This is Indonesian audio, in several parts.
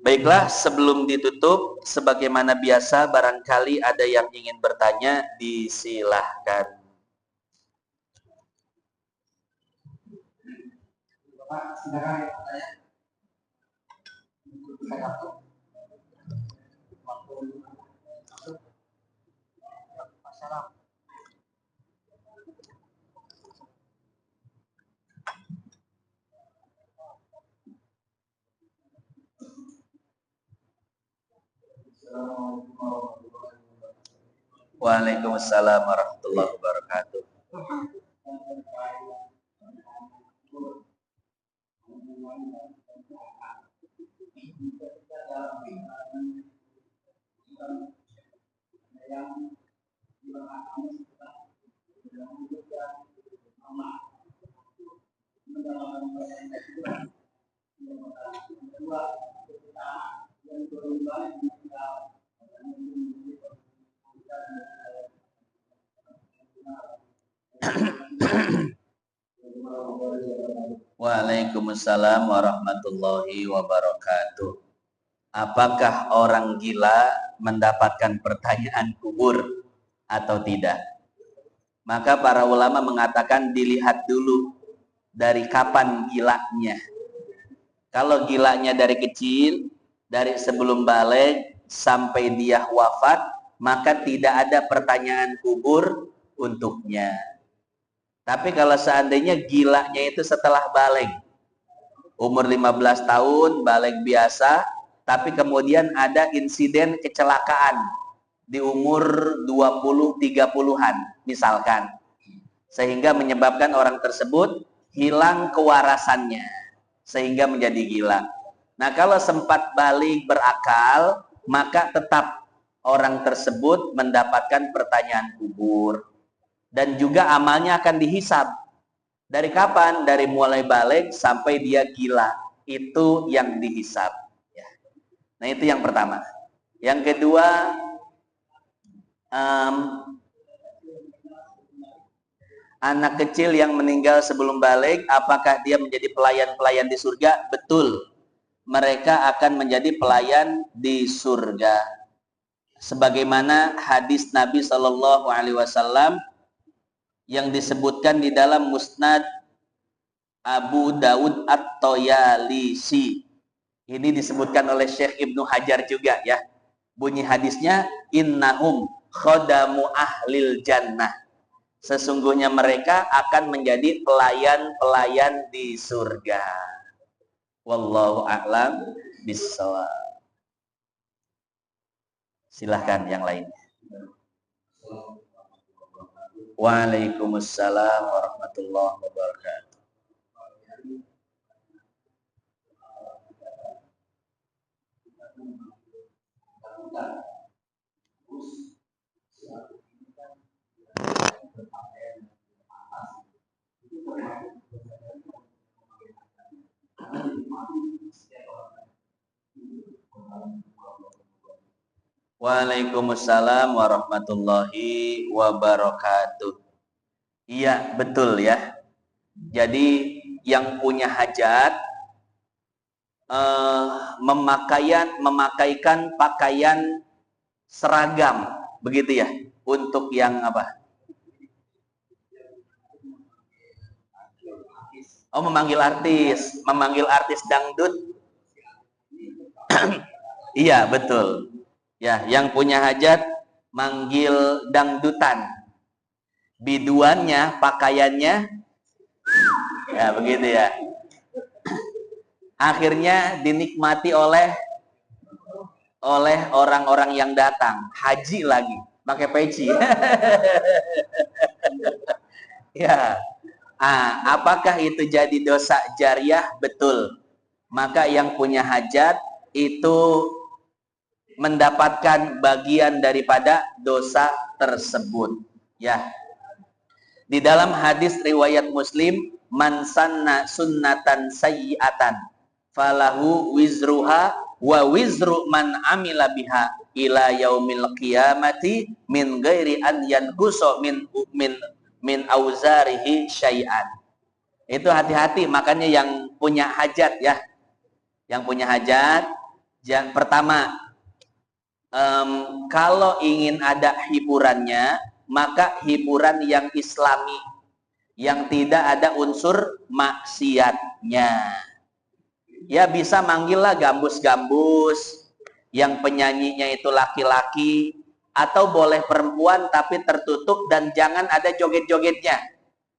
Baiklah, sebelum ditutup, sebagaimana biasa, barangkali ada yang ingin bertanya, disilahkan. Waalaikumsalam warahmatullahi wabarakatuh. Waalaikumsalam warahmatullahi wabarakatuh. Apakah orang gila mendapatkan pertanyaan kubur atau tidak? Maka para ulama mengatakan dilihat dulu dari kapan gilanya. Kalau gilanya dari kecil, dari sebelum balik sampai dia wafat, maka tidak ada pertanyaan kubur untuknya. Tapi kalau seandainya gilanya itu setelah balik, umur 15 tahun, balik biasa, tapi kemudian ada insiden kecelakaan di umur 20-30-an misalkan, sehingga menyebabkan orang tersebut hilang kewarasannya sehingga menjadi gila. Nah, kalau sempat balik berakal, maka tetap orang tersebut mendapatkan pertanyaan kubur dan juga amalnya akan dihisab. Dari kapan? Dari mulai balik sampai dia gila, itu yang dihisab. Nah, itu yang pertama. Yang kedua, anak kecil yang meninggal sebelum balik, apakah dia menjadi pelayan-pelayan di surga? Betul, mereka akan menjadi pelayan di surga. Sebagaimana hadis Nabi Shallallahu Alaihi Wasallam yang disebutkan di dalam Musnad Abu Dawud At-Toyalisi. Ini disebutkan oleh Syekh Ibnu Hajar juga ya. Bunyi hadisnya, innahum khodamu ahlil jannah. Sesungguhnya mereka akan menjadi pelayan-pelayan di surga. Wallahu a'lam bissawab. Silahkan yang lain. Waalaikumsalam warahmatullahi wabarakatuh. Waalaikumsalam warahmatullahi wabarakatuh. Iya, betul ya. Jadi yang punya hajat memakaikan pakaian seragam, begitu ya, untuk yang apa? Oh, memanggil artis dangdut. Iya, betul. Ya, yang punya hajat manggil dangdutan. Biduannya, pakaiannya, ya begitu ya. Akhirnya dinikmati oleh orang-orang yang datang, haji lagi, pakai peci. Ya, apakah itu jadi dosa jariah? Betul. Maka yang punya hajat itu mendapatkan bagian daripada dosa tersebut. Ya. Di dalam hadis riwayat Muslim, man sanna sunnatan sayyi'atan falahu wizruha wa wizru man amila biha ila yaumil qiyamati min ghairi an yanqusa min auzarihi syai'an. Itu hati-hati, makanya yang punya hajat ya. Yang punya hajat Pertama, kalau ingin ada hiburannya, maka hiburan yang islami, yang tidak ada unsur maksiatnya. Ya bisa manggillah gambus-gambus, yang penyanyinya itu laki-laki, atau boleh perempuan tapi tertutup dan jangan ada joget-jogetnya.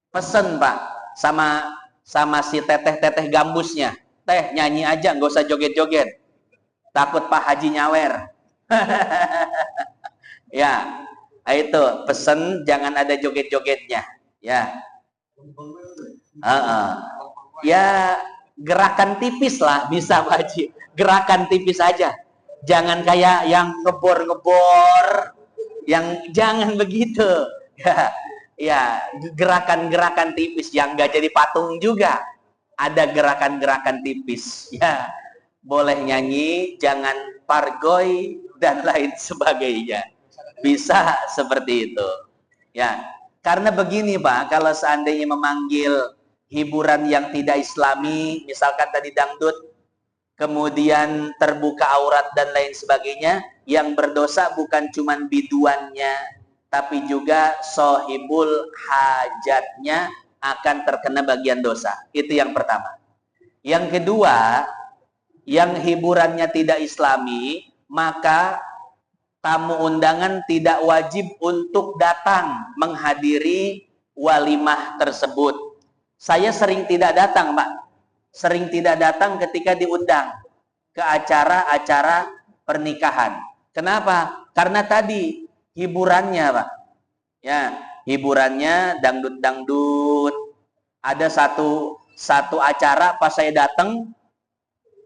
Pesen Pak, sama si teteh-teteh gambusnya, teh nyanyi aja, nggak usah joget-joget. Takut Pak Haji nyawer. Ya, itu pesen jangan ada joget-jogetnya. Ya, ya gerakan tipis lah bisa Pak Haji. Gerakan tipis aja. Jangan kayak yang ngebor-ngebor, yang jangan begitu. Ya, ya gerakan-gerakan tipis yang nggak jadi patung juga. Ada gerakan-gerakan tipis. Ya, boleh nyanyi, jangan pargoy dan lain sebagainya. Bisa seperti itu. Ya, karena begini Pak, kalau seandainya memanggil hiburan yang tidak islami, misalkan tadi dangdut, kemudian terbuka aurat dan lain sebagainya, yang berdosa bukan cuma biduannya, tapi juga sohibul hajatnya akan terkena bagian dosa. Itu yang pertama. Yang kedua, yang hiburannya tidak islami, maka tamu undangan tidak wajib untuk datang menghadiri walimah tersebut. Saya sering tidak datang, Pak. Sering tidak datang ketika diundang ke acara-acara pernikahan. Kenapa? Karena tadi hiburannya, Pak. Ya, hiburannya dangdut-dangdut. Ada satu acara pas saya datang,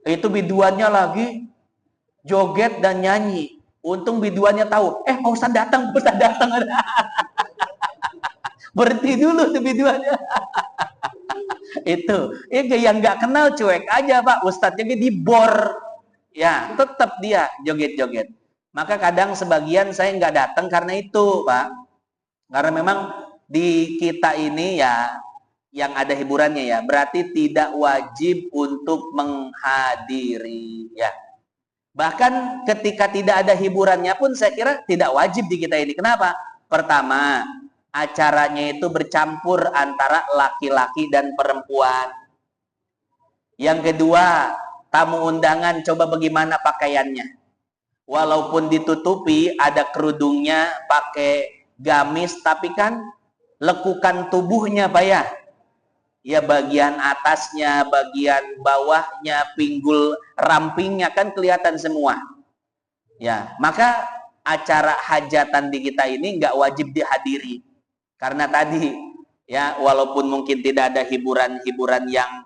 itu biduannya lagi joget dan nyanyi. Untung biduannya tahu, Pak Ustadz datang. Berhenti dulu tuh biduannya. Itu yang nggak kenal cuek aja Pak, Ustadznya dibor. Ya, tetap dia joget-joget. Maka kadang sebagian saya nggak datang karena itu Pak. Karena memang di kita ini ya, yang ada hiburannya ya, berarti tidak wajib untuk menghadiri ya. Bahkan ketika tidak ada hiburannya pun saya kira tidak wajib di kita ini. Kenapa? Pertama, acaranya itu bercampur antara laki-laki dan perempuan. Yang kedua, tamu undangan coba bagaimana pakaiannya. Walaupun ditutupi, ada kerudungnya, pakai gamis, tapi kan lekukan tubuhnya Pak ya. Ya bagian atasnya, bagian bawahnya, pinggul rampingnya kan kelihatan semua. Ya, maka acara hajatan di kita ini nggak wajib dihadiri. Karena tadi ya walaupun mungkin tidak ada hiburan-hiburan yang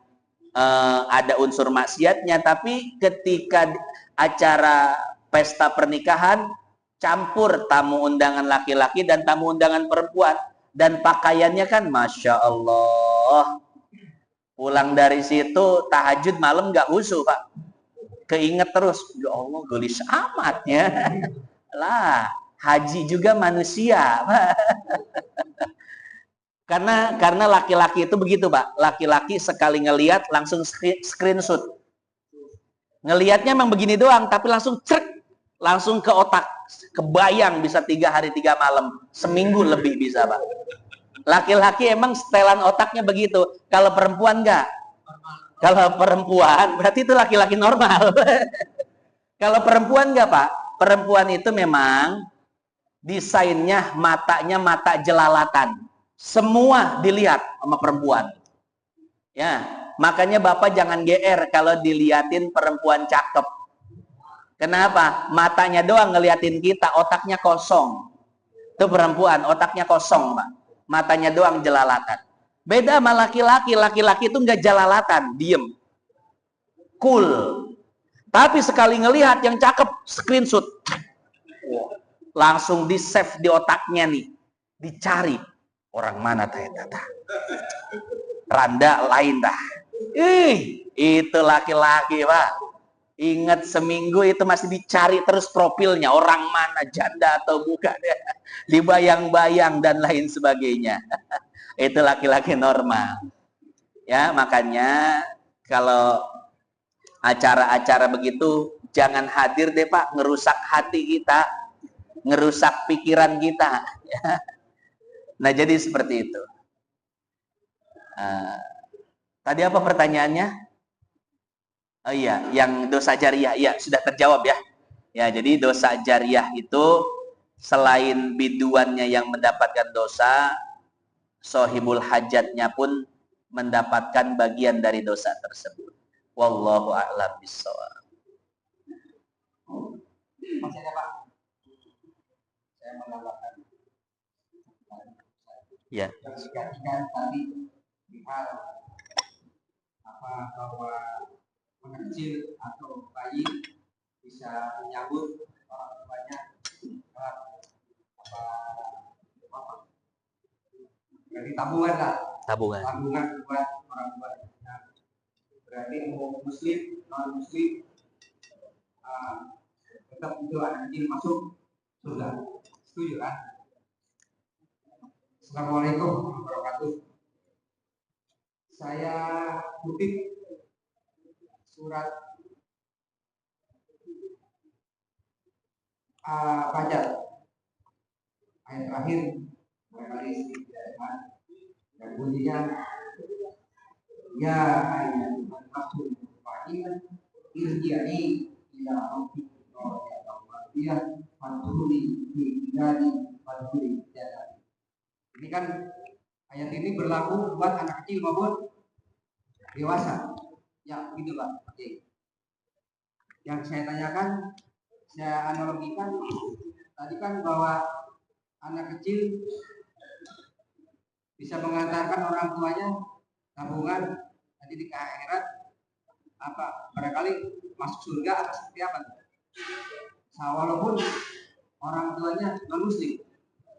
ada unsur maksiatnya, tapi ketika acara pesta pernikahan campur tamu undangan laki-laki dan tamu undangan perempuan, dan pakaiannya kan Masya Allah. Pulang dari situ tahajud malam nggak khusyuk Pak, keinget terus, ya Allah gelis amat ya. Lah haji juga manusia Pak. Karena laki-laki itu begitu Pak, laki-laki sekali ngelihat langsung screenshot. Ngelihatnya memang begini doang, tapi langsung cek, langsung ke otak, kebayang bisa 3 hari 3 malam, seminggu lebih bisa Pak. Laki-laki emang setelan otaknya begitu. Kalau perempuan enggak. Kalau perempuan berarti itu laki-laki normal. Kalau perempuan enggak Pak? Perempuan itu memang desainnya matanya mata jelalatan. Semua dilihat sama perempuan. Ya, makanya Bapak jangan GR kalau diliatin perempuan cakep. Kenapa? Matanya doang ngeliatin kita, otaknya kosong. Itu perempuan, otaknya kosong Pak. Matanya doang jelalatan. Beda sama laki-laki. Laki-laki itu nggak jelalatan, diem, cool. Tapi sekali ngelihat yang cakep, screenshot, langsung di save di otaknya nih, dicari orang mana tata. Randa lain dah. Itu laki-laki Pak. Ingat seminggu itu masih dicari terus profilnya, orang mana, janda atau bukan, dibayang-bayang dan lain sebagainya. Itu laki-laki normal. Ya, makanya kalau acara-acara begitu jangan hadir deh Pak, ngerusak hati kita, ngerusak pikiran kita. Nah jadi seperti itu. Tadi apa pertanyaannya? Oh iya, yang dosa jariah, ya sudah terjawab ya. Ya, jadi dosa jariah itu selain biduannya yang mendapatkan dosa, sohibul hajatnya pun mendapatkan bagian dari dosa tersebut. Wallahu a'lam bishawab. Masih ada Pak? Saya menambahkan. Ya. Yang tadi hal bahwa anak kecil atau bayi bisa menyambut orang tuanya berarti tabungan lah. Tabungan buat orang tuanya. Nah, berarti mau muslim non muslim tetap itu anak kecil masuk surga. Setuju kan? Assalamualaikum warahmatullahi wabarakatuh. Saya kutip surat Fajar ayat terakhir barangkali sedikit dan bunyinya ya ayat maksud fa'in irji'i ila rabbika radiyallahu fadhuri fi ibadi fadhuri jannah. Ini kan ayat ini berlaku buat anak kecil maupun dewasa. Ya, begitu Pak. Oke. Yang saya tanyakan, saya analogikan tadi kan bahwa anak kecil bisa mengantarkan orang tuanya tabungan nanti di akhirat barangkali masuk surga atau seperti apa? Walaupun orang tuanya non muslim,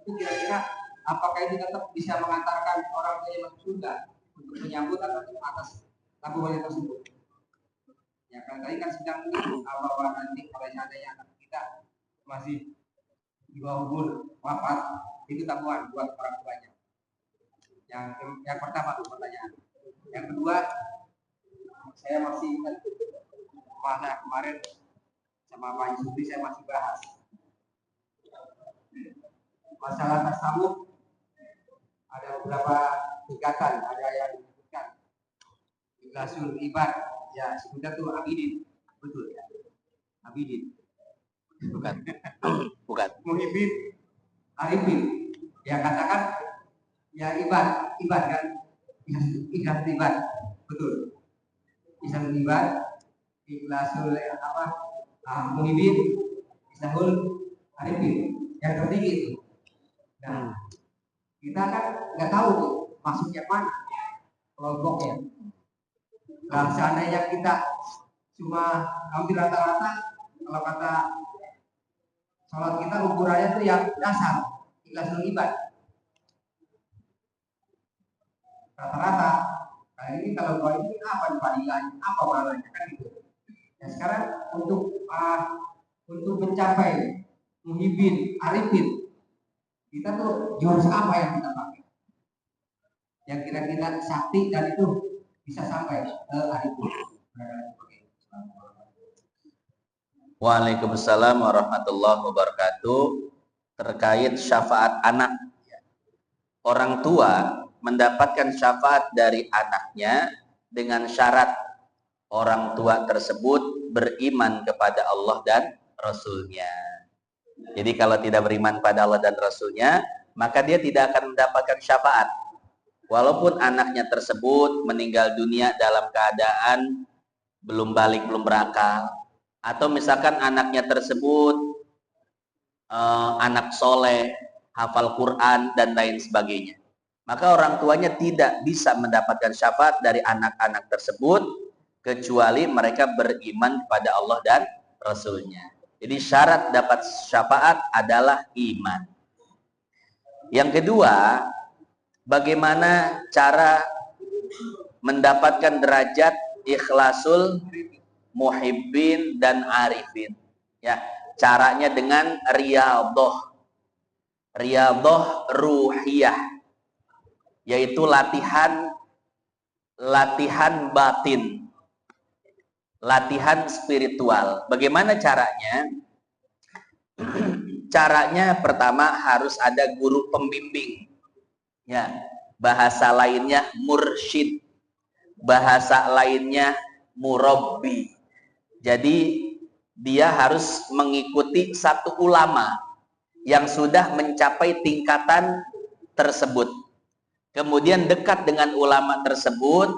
itu kira-kira apakah itu tetap bisa mengantarkan orang tuanya masuk surga untuk menyambut atas tabungan tersebut? Ya kan tadi kan sedang bahwa nanti kalau seandainya anak kita masih di bawah umur wafat, itu tabungan buat orang tuanya. Yang pertama tuh pertanyaan. Yang kedua, saya masih ingat masa kemarin sama Pak Yusuf saya masih bahas masalah tasawuf. Ada beberapa tingkatan, ada yang disebutkan ikhlasul ibad, ya sebutnya tuh abidin, betul ya, abidin, bukan muhibin, arifin, ya katakan ya ibad kan, ikhlas ibad, betul, ikhlasul ibad, ikhlasul muhibin, ikhlasul arifin, yang tertinggi itu. Nah, kita kan nggak tahu tuh masuknya mana kelompoknya. Nah, seandainya kita cuma hampir rata-rata, kalau kata sholat kita ukurannya tuh yang dasar, ikhlasul ibad. Rata-rata. Nah ini kalau kau ini apa fadilahnya, apa maknanya kan gitu. Nah sekarang untuk mencapai muhibin, arifin, kita tuh jurus apa yang kita pakai? Yang kira-kira sakti dan itu bisa sampai ke arifin. Waalaikumsalam warahmatullahi wabarakatuh. Terkait syafaat anak, orang tua mendapatkan syafaat dari anaknya dengan syarat orang tua tersebut beriman kepada Allah dan Rasulnya. Jadi kalau tidak beriman pada Allah dan Rasulnya, maka dia tidak akan mendapatkan syafaat. Walaupun anaknya tersebut meninggal dunia dalam keadaan belum balik, belum berakal, atau misalkan anaknya tersebut anak soleh, hafal Quran dan lain sebagainya, maka orang tuanya tidak bisa mendapatkan syafaat dari anak-anak tersebut kecuali mereka beriman kepada Allah dan Rasulnya. Jadi syarat dapat syafaat adalah iman. Yang kedua, bagaimana cara mendapatkan derajat ikhlasul muhibbin dan arifin? Ya, caranya dengan riyadhah ruhiyah, yaitu latihan batin. latihan spiritual. Bagaimana caranya? Caranya pertama harus ada guru pembimbing. Ya, bahasa lainnya mursyid, bahasa lainnya murabbi. Jadi dia harus mengikuti satu ulama yang sudah mencapai tingkatan tersebut. Kemudian dekat dengan ulama tersebut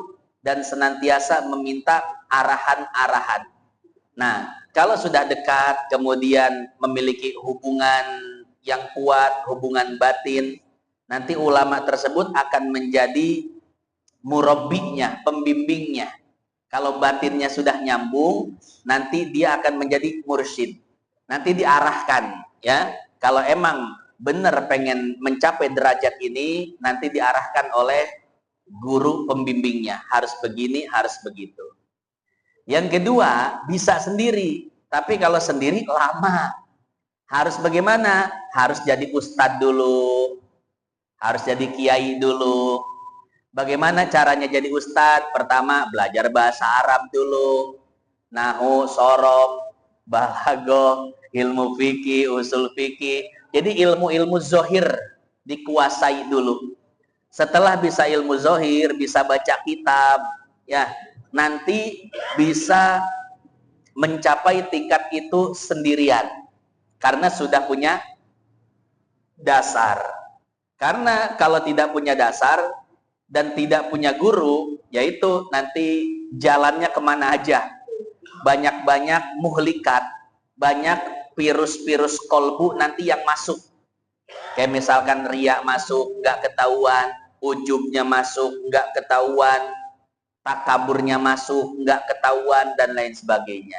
dan senantiasa meminta arahan-arahan. Nah, kalau sudah dekat, kemudian memiliki hubungan yang kuat, hubungan batin, nanti ulama tersebut akan menjadi murabbinya, pembimbingnya. Kalau batinnya sudah nyambung, nanti dia akan menjadi mursyid. Nanti diarahkan, ya. Kalau emang benar pengen mencapai derajat ini, nanti diarahkan oleh guru pembimbingnya. Harus begini, harus begitu. Yang kedua, bisa sendiri. Tapi kalau sendiri lama. Harus bagaimana? Harus jadi ustadz dulu. Harus jadi kiai dulu. Bagaimana caranya jadi ustadz? Pertama, belajar bahasa Arab dulu. Nahu, sorof, balaghah, ilmu fikih, usul fikih. Jadi ilmu-ilmu zohir dikuasai dulu. Setelah bisa ilmu zohir, bisa baca kitab, ya, nanti bisa mencapai tingkat itu sendirian karena sudah punya dasar. Karena kalau tidak punya dasar dan tidak punya guru, yaitu nanti jalannya kemana aja. Banyak-banyak muhlikat, banyak virus-virus kolbu nanti yang masuk. Kayak misalkan riya masuk, nggak ketahuan, ujubnya masuk, nggak ketahuan, takaburnya masuk, nggak ketahuan, dan lain sebagainya.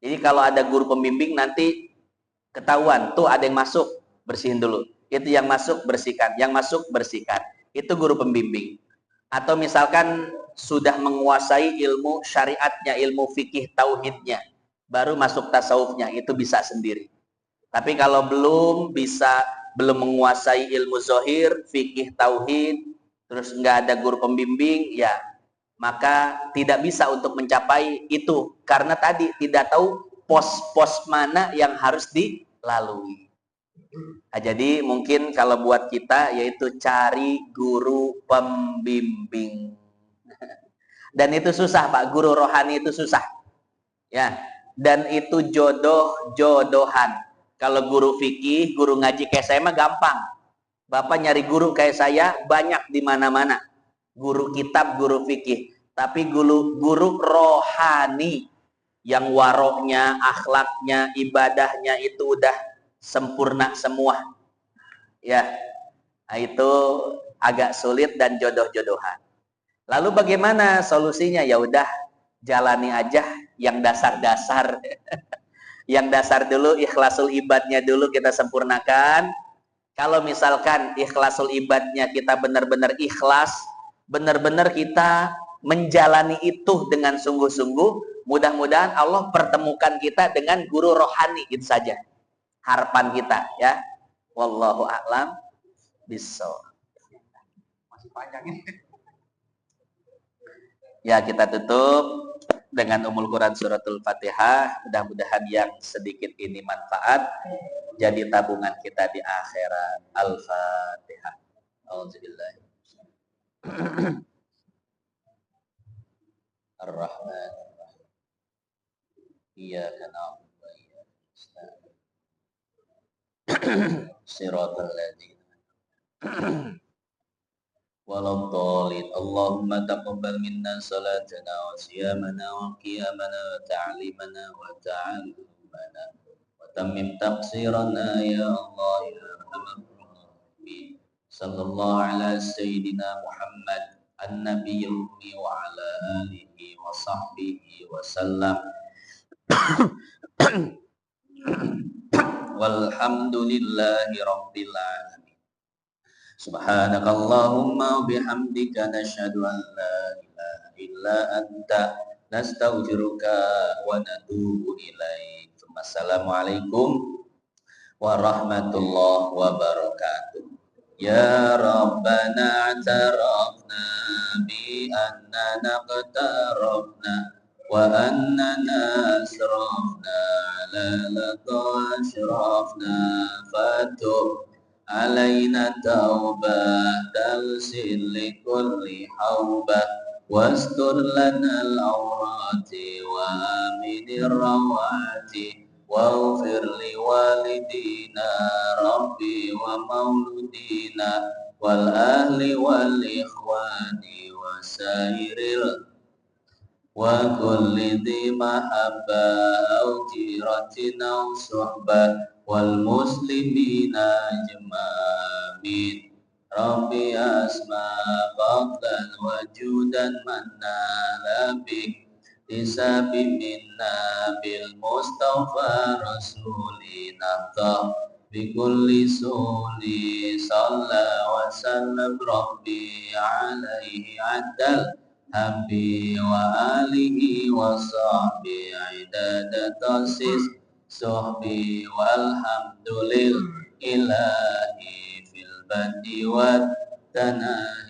Jadi kalau ada guru pembimbing nanti ketahuan, tuh ada yang masuk, bersihin dulu. Itu yang masuk, bersihkan. Yang masuk, bersihkan. Itu guru pembimbing. Atau misalkan sudah menguasai ilmu syariatnya, ilmu fikih tauhidnya, baru masuk tasawufnya, itu bisa sendiri. Tapi kalau belum bisa, belum menguasai ilmu zohir, fikih tauhid, terus nggak ada guru pembimbing, ya maka tidak bisa untuk mencapai itu. Karena tadi tidak tahu pos-pos mana yang harus dilalui. Nah, jadi mungkin kalau buat kita yaitu cari guru pembimbing. Dan itu susah Pak, guru rohani itu susah. Ya, dan itu jodoh-jodohan. Kalau guru fikih, guru ngaji kayak saya mah gampang. Bapak nyari guru kayak saya banyak di mana-mana. Guru kitab, guru fikih. Tapi guru rohani yang waroknya, akhlaknya, ibadahnya itu udah sempurna semua. Ya, nah itu agak sulit dan jodoh-jodohan. Lalu bagaimana solusinya? Ya udah jalani aja yang dasar-dasar. Yang dasar dulu, ikhlasul ibadnya dulu kita sempurnakan. Kalau misalkan ikhlasul ibadnya kita benar-benar ikhlas, benar-benar kita menjalani itu dengan sungguh-sungguh, mudah-mudahan Allah pertemukan kita dengan guru rohani, itu saja harapan kita, ya. Wallahu a'lam bishawab. Masih panjang ini. Ya, kita tutup dengan Ummul Quran suratul Fatihah. Mudah-mudahan yang sedikit ini manfaat jadi tabungan kita di akhirat. Al-Fatihah. Auzubillah. Ar-Rahman. Iyyaka na'budu wa iyyaka nasta'in. Shiratal ladzina waladhdallin. Allahumma taqabbal minna salatana wa siyamana wa qiyamana wa ta'limana wa ta'allumana wa tammim taqsirana ya Allah ya arhamar rahimin. Sallallahu ala sayyidina Muhammad an-nabiyil ummi wa ala alihi wa sahbihi wa sallam. Walhamdulillahi rabbil alamin. Subhanakallahumma bihamdika nashhadu an la ilaha illa anta nastaghfiruka wa natubu ilaik. Assalamualaikum warahmatullahi wabarakatuh. Ya Rabbana atarafna bi annana qtarafna وأننا أسرفنا على لقى أشرفنا فتب علينا توبة تغسل لكل حوبة واستر لنا العورات وآمن الروعات واغفر لوالدينا ربي ومولودينا والأهل والإخوان وسائر وكل ذي محبة أو جيرة أو صحبة والمسلمين أجمعين ربي أسمع فضلا وجودا منا بك حساب منا بالمصطفى رسولنا طه بكل سول صلى وسلم ربي عليه عدل Habbi wa alihi wa sahbi idada tasis Sohbi walhamdulil ilahi fil badi wa tanah